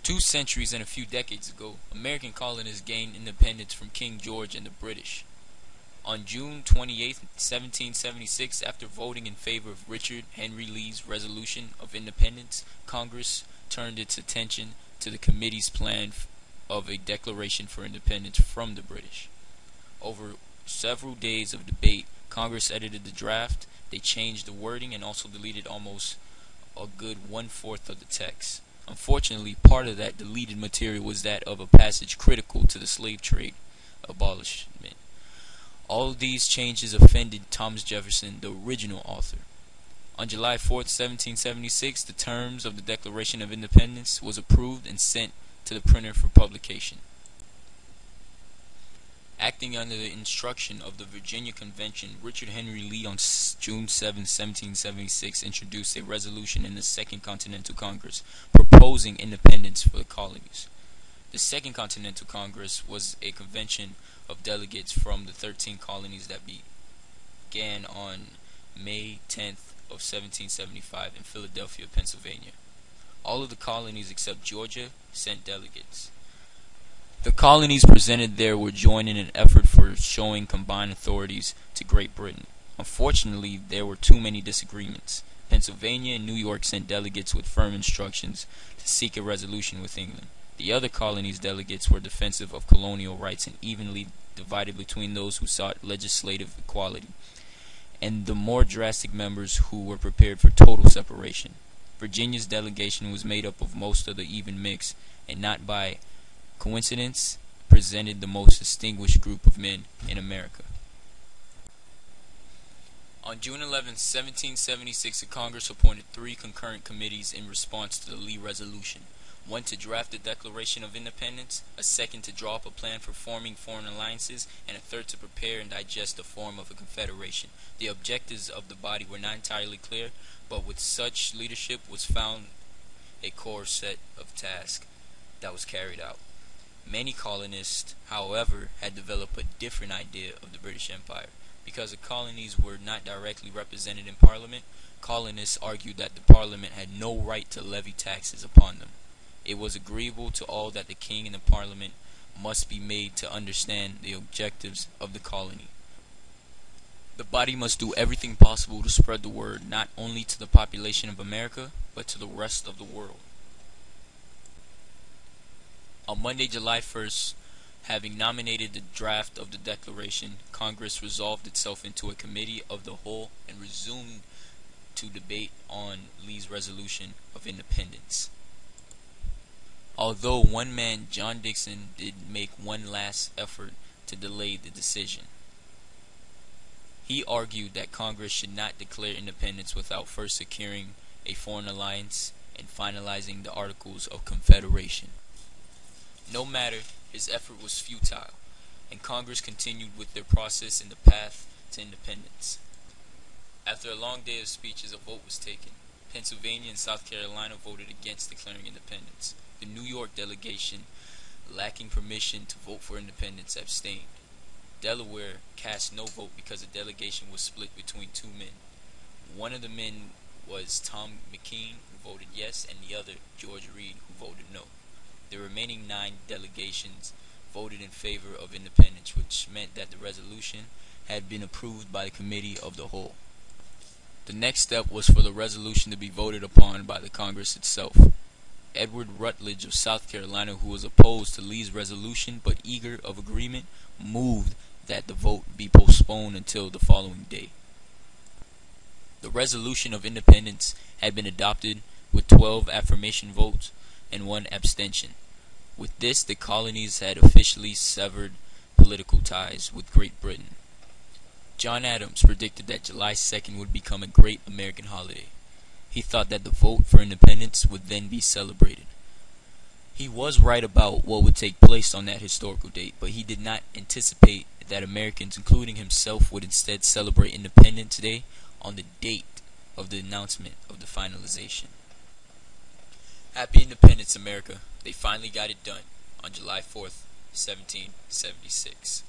2 centuries and a few decades ago, American colonists gained independence from King George and the British. On June 28, 1776, after voting in favor of Richard Henry Lee's resolution of independence, Congress turned its attention to the committee's plan of a declaration for independence from the British. Over several days of debate, Congress edited the draft. They changed the wording and also deleted almost a good one-fourth of the text. Unfortunately, part of that deleted material was that of a passage critical to the slave trade abolishment. All of these changes offended Thomas Jefferson, the original author. On July 4th, 1776, the terms of the Declaration of Independence was approved and sent to the printer for publication. Acting under the instruction of the Virginia Convention, Richard Henry Lee on June 7, 1776 introduced a resolution in the Second Continental Congress proposing independence for the colonies. The Second Continental Congress was a convention of delegates from the 13 colonies that began on May 10th of 1775 in Philadelphia, Pennsylvania. All of the colonies except Georgia sent delegates. The colonies presented there were joined in an effort for showing combined authorities to Great Britain. Unfortunately, there were too many disagreements. Pennsylvania and New York sent delegates with firm instructions to seek a resolution with England. The other colonies' delegates were defensive of colonial rights and evenly divided between those who sought legislative equality and the more drastic members who were prepared for total separation. Virginia's delegation was made up of most of the even mix, and not by coincidence presented the most distinguished group of men in America. On June 11, 1776, the Congress appointed 3 concurrent committees in response to the Lee Resolution. One to draft the Declaration of Independence, a second to draw up a plan for forming foreign alliances, and a third to prepare and digest the form of a confederation. The objectives of the body were not entirely clear, but with such leadership was found a core set of tasks that was carried out. Many colonists, however, had developed a different idea of the British Empire. Because the colonies were not directly represented in Parliament, colonists argued that the Parliament had no right to levy taxes upon them. It was agreeable to all that the King and the Parliament must be made to understand the objectives of the colony. The body must do everything possible to spread the word not only to the population of America, but to the rest of the world. On Monday, July 1st, having nominated the draft of the Declaration, Congress resolved itself into a committee of the whole and resumed to debate on Lee's resolution of independence. Although one man, John Dixon, did make one last effort to delay the decision. He argued that Congress should not declare independence without first securing a foreign alliance and finalizing the Articles of Confederation. No matter, his effort was futile, and Congress continued with their process in the path to independence. After a long day of speeches, a vote was taken. Pennsylvania and South Carolina voted against declaring independence. The New York delegation, lacking permission to vote for independence, abstained. Delaware cast no vote because the delegation was split between 2 men. One of the men was Tom McKean, who voted yes, and the other, George Read, who voted no. The remaining 9 delegations voted in favor of independence, which meant that the resolution had been approved by the Committee of the Whole. The next step was for the resolution to be voted upon by the Congress itself. Edward Rutledge of South Carolina, who was opposed to Lee's resolution but eager of agreement, moved that the vote be postponed until the following day. The resolution of independence had been adopted with 12 affirmation votes and 1 abstention. With this, the colonies had officially severed political ties with Great Britain. John Adams predicted that July 2nd would become a great American holiday. He thought that the vote for independence would then be celebrated. He was right about what would take place on that historical date, but he did not anticipate that Americans, including himself, would instead celebrate Independence Day on the date of the announcement of the finalization. Happy Independence, America. They finally got it done on July 4th, 1776.